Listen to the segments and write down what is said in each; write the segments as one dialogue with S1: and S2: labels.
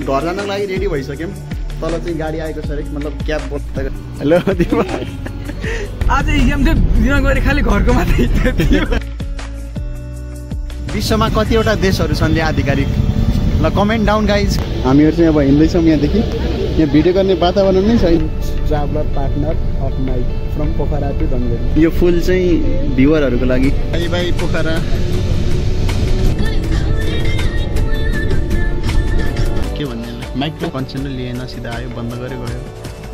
S1: घर जानको लागि रेडी भइसक्यौँ। तल चाहिँ गाडी आएको छ अरे, मतलब क्याब बोल्दै। हेलो दिपा,
S2: आज इक्जाम चाहिँ दिन गएर खालि घरको मात्रै थियो।
S1: विश्वमा कतिवटा देशहरू छन् आधिकारिक? ल कमेन्ट डाउन गाइज। हामीहरू चाहिँ अब हिँड्दैछौँ यहाँदेखि। यहाँ भिडियो गर्ने वातावरण नै छैन। Traveller partner of my from Pokhara to Dhangadhi. यो फुल चाहिँ भ्युवरहरूको लागि। Bye bye Pokhara. के भन्ने माइक्रो कन्सेन्ट लिएन, सिधा आयो, बन्द गऱ्यो गयो।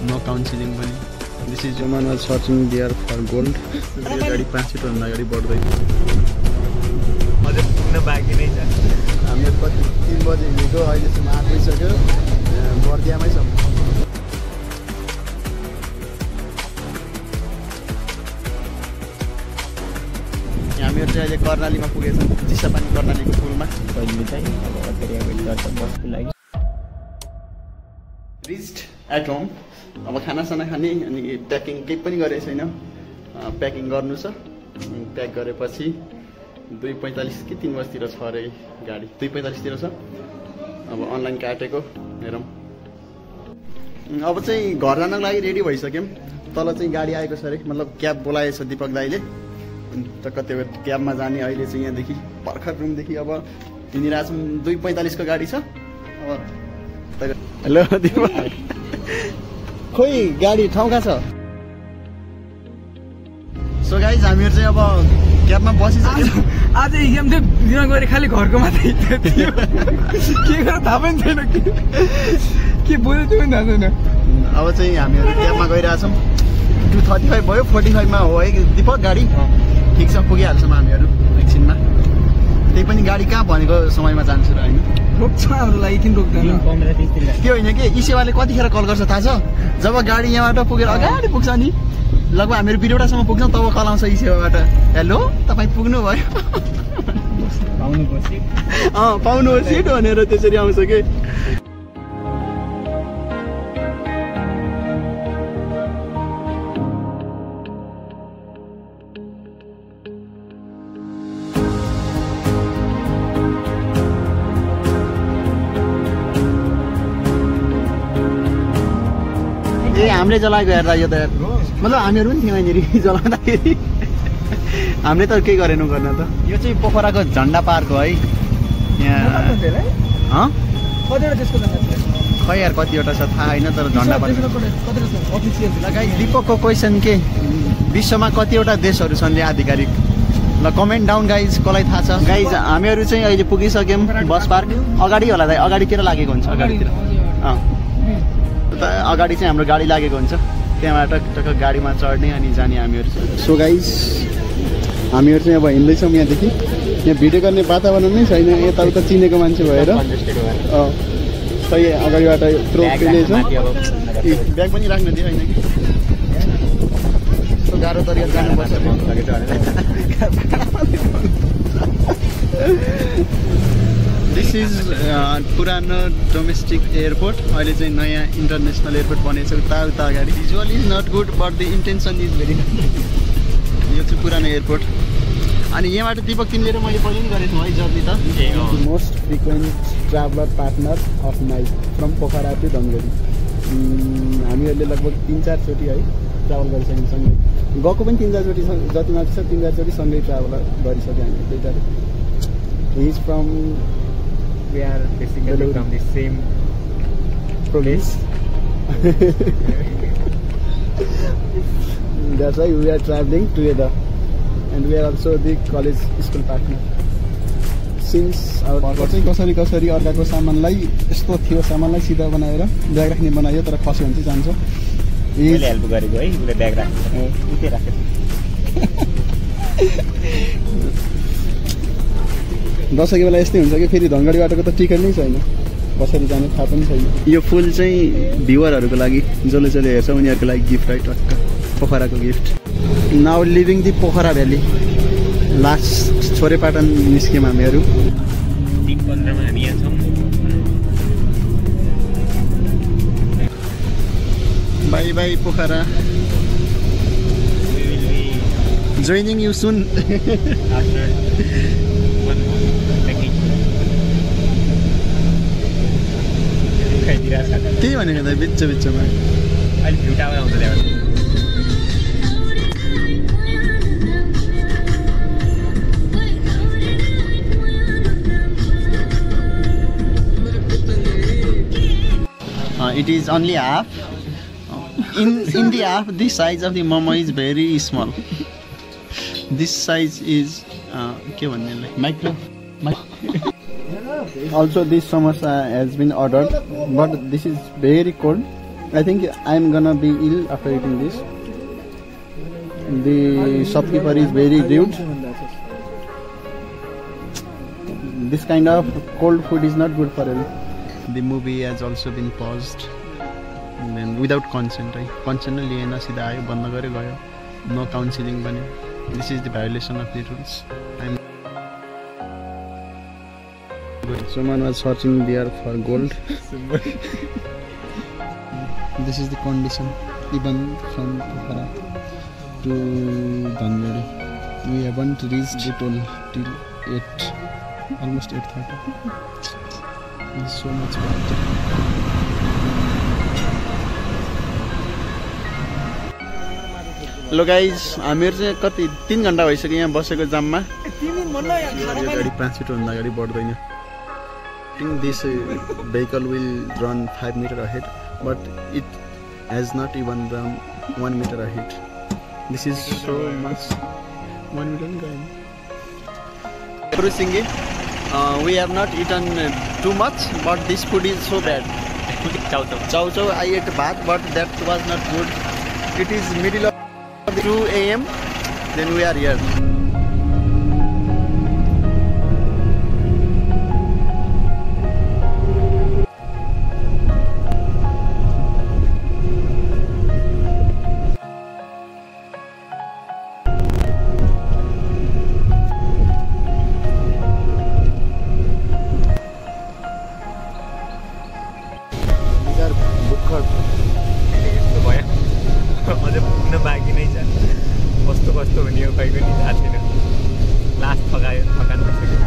S1: नो काउन्सिलिङ पनि। This is woman was searching there for gold. यो गाडी 5 मिनटभन्दा अगाडि बढ्दै
S2: अझै पुग्न बाँकी नै छ।
S1: हामीहरू कति 3 बजे हिँडेको, अहिलेसम्म 8 बजिसक्यो। बर्दियामै छ। हामीहरू चाहिँ अहिले कर्णालीमा पुगेछौँ, चिसापानी कर्णालीको पुलमा।
S2: कहिले चाहिँ अब अत्यारिया वेट गर्छ बसको लागि।
S1: Reached at home. अब खानासाना खाने अनि प्याकिङ केही पनि गरेको छैन। प्याकिङ गर्नु छ। प्याक गरेपछि 2:45 कि 3 बजीतिर छ अरे गाडी। 2:45तिर छ। अब अनलाइन काटेको हेरौँ। अब चाहिँ घर जानको लागि रेडी भइसक्यौँ। तल चाहिँ गाडी आएको छ अरे, मतलब क्याब बोलाएको छ दिपक दाईले। टक्क त्यो क्याबमा जाने। अहिले चाहिँ यहाँदेखि भर्खर रुमदेखि अब हिँडिरहेको छौँ। 2:45 को गाडी छ। अब हेलो दिपक, खोइ गाडी ठाउँ कहाँ छ? सो गाइज हामीहरू चाहिँ अब क्याबमा बसिसक्यौँ।
S2: आज इक्जाम चाहिँ दिन गएर खालि घरको मात्रै थियो। के गरेर थाहा पनि छैन, के बोल्यो त्यो पनि थाहा छैन।
S1: अब चाहिँ हामीहरू क्याबमा गइरहेछौँ। 2:35 भयो। 45 मा हो है दिपक गाडी। ठिक छ, पुगिहाल्छौँ हामीहरू एकछिनमा। त्यही पनि गाडी कहाँ भनेको समयमा जान्छु र होइन।
S2: रोक्छ हाम्रो लागि, किन रोक्दैन?
S1: त्यो होइन कि ई सेवाले कतिखेर कल गर्छ थाहा छ? जब गाडी यहाँबाट पुगेर अगाडि पुग्छ नि, लगभग हामीहरू बिरौटासम्म पुग्छौँ, तब कल आउँछ ई सेवाबाट। हेलो तपाईँ पुग्नुभयो, पाउनुहोस् सिट भनेर त्यसरी आउँछ कि। ए हामीले जलाएको हेर्दा यो त मतलब हामीहरू पनि थियौँ यहाँनिर जलाउँदाखेरि। हामीले त केही गरेनौँ गर्न त। यो चाहिँ पोखराको झन्डा पार्क हो है। यहाँ खै यार कतिवटा छ थाहा होइन, तर झन्डा पार्क। दिपकको क्वेसन के, विश्वमा कतिवटा देशहरू छन् आधिकारिक? ल कमेन्ट डाउन गाइज, कसलाई थाहा छ? गाइज हामीहरू चाहिँ अहिले पुगिसक्यौँ बस पार्क। अगाडि होला दाइ, अगाडितिर लागेको हुन्छ। अगाडितिर अगाडि चाहिँ हाम्रो गाडी लागेको हुन्छ। त्यहाँबाट टक्क गाडीमा चढ्ने अनि जाने हामीहरू। सो गाइज हामीहरू चाहिँ अब हिँड्दैछौँ यहाँदेखि। यहाँ भिडियो गर्ने वातावरण नै छैन, यताउता चिनेको मान्छे भएर। सही अगाडिबाट यत्रो पेले छ। ब्याग पनि राख्न दियो होइन कि? यस्तो गाह्रो तरिका जानुपर्छ। दिस इज पुरानो डोमेस्टिक एयरपोर्ट। अहिले चाहिँ नयाँ इन्टरनेसनल एयरपोर्ट बनेको छ उता उता अगाडि। Visual is not good but the intention is very good. यो चाहिँ पुरानो एयरपोर्ट। अनि यहाँबाट दिपक तिमीले र मैले पहिले पनि गरेको थियौँ है जर्नी त। Most frequent traveller partner of my from Pokhara to Dhangadhi. हामीहरूले लगभग 3-4 चोटि है ट्राभल गरिसक्यौँ सँगै। गएको पनि 3-4 चोटि जति माथि छ 3-4 चोटि सँगै ट्राभल गरिसक्यौँ हामी दुईजनाले। He is from
S2: We are basically from the same
S1: place. That's why we are traveling together, and we are also the college school partner. Since our चाहिँ कसरी अर्काको सामानलाई यस्तो थियो सामानलाई सिधा बनाएर ब्याग राख्ने बनायो, तर खस्यो भने चाहिँ जान्छ।
S2: मैले हेल्प गरेको है, उसले ब्याग राख्यो उतै राखेको।
S1: दसैँको बेला यस्तै हुन्छ कि फेरि धनगढी बाटोको त टिकट नै छैन, कसरी जाने थाहा पनि छैन। यो फुल चाहिँ भ्युवरहरूको लागि, जसले जसले हेर्छ उनीहरूको लागि गिफ्ट है। टक्क पोखराको gift. Now leaving the Pokhara valley. Last Chhorepatan निस्क्यौँ हामीहरू।
S2: 3:15 मा हामी यहाँ छौँ।
S1: Bye bye Pokhara. Joining you soon.
S2: After one more packing.
S1: त्यही भनेको त बिचमा
S3: अहिले भ्यू टावर आउँछ त्यहाँबाट
S1: it is only half. In the half, this size of the momo is very small. This size is micro. Also, this samosa has been ordered, but this is very cold. I think I am gonna be ill after eating this. The shopkeeper is very rude. This kind of cold food is not good for health. The movie has also been paused and then without consent. Consent लिएन सीधा आयो बन्द गर्यो गयो. No counseling पनि. This is the violation of the rules. Someone was searching there for gold. This is the condition even from Pokhara to Dhangadhi. We haven't reached the toll till 8, almost 8:30. It's so much better. Hello guys, हामीहरु चाहिँ कति 3 घण्टा भइसक्यो यहाँ बसेको जाममा. गाडी 5 metre भन्दा अगाडि बढ्दैन. I think this vehicle will run 5 meters ahead, but it has not even run 1 meter ahead. This is so much 1 meter going. Singi, we have not eaten too much, but this food is so bad. Chow chow. I ate bhat, but that was not good. It is middle of 2 AM. Then we are here.
S3: अझै पुग्न बाँकी नै छ कस्तो हुने हो खै पनि थाहा छैन लास्ट थकान भइसक्यो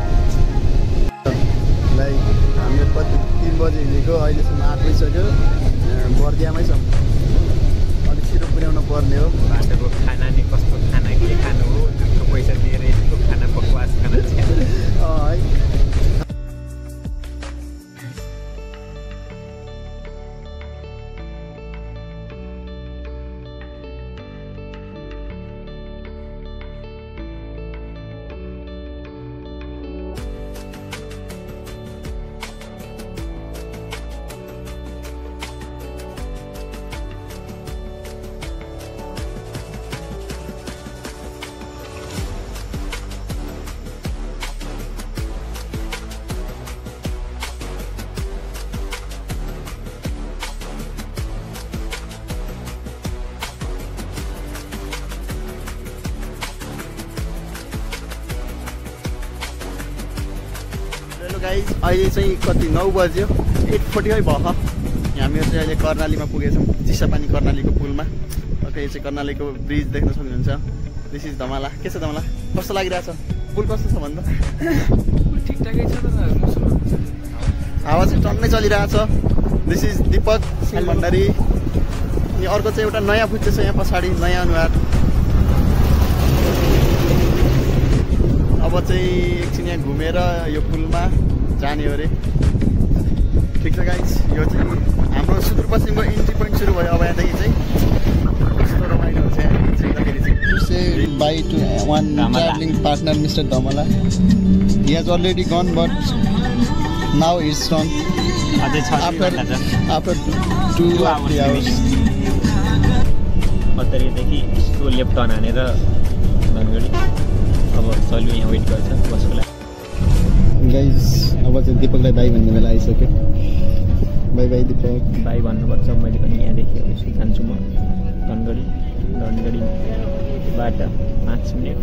S1: लाइक हामीले कति 3 बजे हिँडेको अहिलेसम्म 8 बजिसक्यो बर्दियामै छौँ अलिक छिटो पुर्याउन पर्ने हो
S3: बाटोको खाना नि कस्तो खाना के खानु हो त्यस्तो पैसा दिएर यस्तो खाना बकवास खाना है
S1: गाइज अहिले चाहिँ कति 9 बज्यो 8:40 भयो हामीहरु चाहिँ अहिले कर्णालीमा पुगेछौँ चिसापानी कर्णालीको पुलमा ओके यो चाहिँ कर्णालीको ब्रिज देख्न सक्नुहुन्छ दिस इज धमाला के छ धमाला कस्तो लागिरहेछ पुल कस्तो छ भन्दा
S2: ठिकठाकै छ तर
S1: हावा चाहिँ टन्नै चलिरहेछ दिस इज दीपक भण्डारी अनि अर्को चाहिँ एउटा नयाँ फुच्चे छ यहाँ पछाडि नयाँ अनुहार अब चाहिँ एकछिन यहाँ घुमेर यो पुलमा जाने हो रे ठिक छ गाइज यो चाहिँ हाम्रो सुदूरपश्चिमको इन्ट्री पोइन्ट सुरु भयो अब यहाँदेखि चाहिँ कस्तो रमाइलो हुन्छ यहाँ छिर्दाखेरि चाहिँ bye to one travelling partner mister Dhamala he has already gone but now it's run after 2 hours
S3: अत्तरीदेखि यस्तो लेफ्ट टर्न हानेर धनगढी अब सल्यु यहाँ वेट गर्छ बसको लागि
S1: गाइज अब चाहिँ दीपकलाई बाई भन्ने बेला आइसक्यो बाई बाई दीपक
S3: बाई भन्नुपर्छ मैले पनि यहाँदेखि अब यसो जान्छु म धनगढीबाट 5 मिनट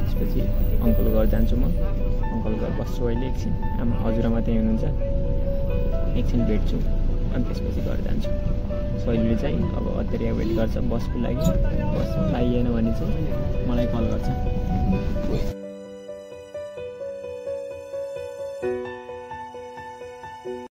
S3: त्यसपछि अङ्कलको घर जान्छु म अङ्कलको घर बस्छु अहिले एकछिन आमा हजुरआमा त्यहीँ हुनुहुन्छ एकछिन भेट्छु अनि त्यसपछि घर जान्छु सहिलले चाहिँ अब अत्तरिया वेट गर्छ बसको लागि बस पाइएन भने चाहिँ मलाई कल गर्छ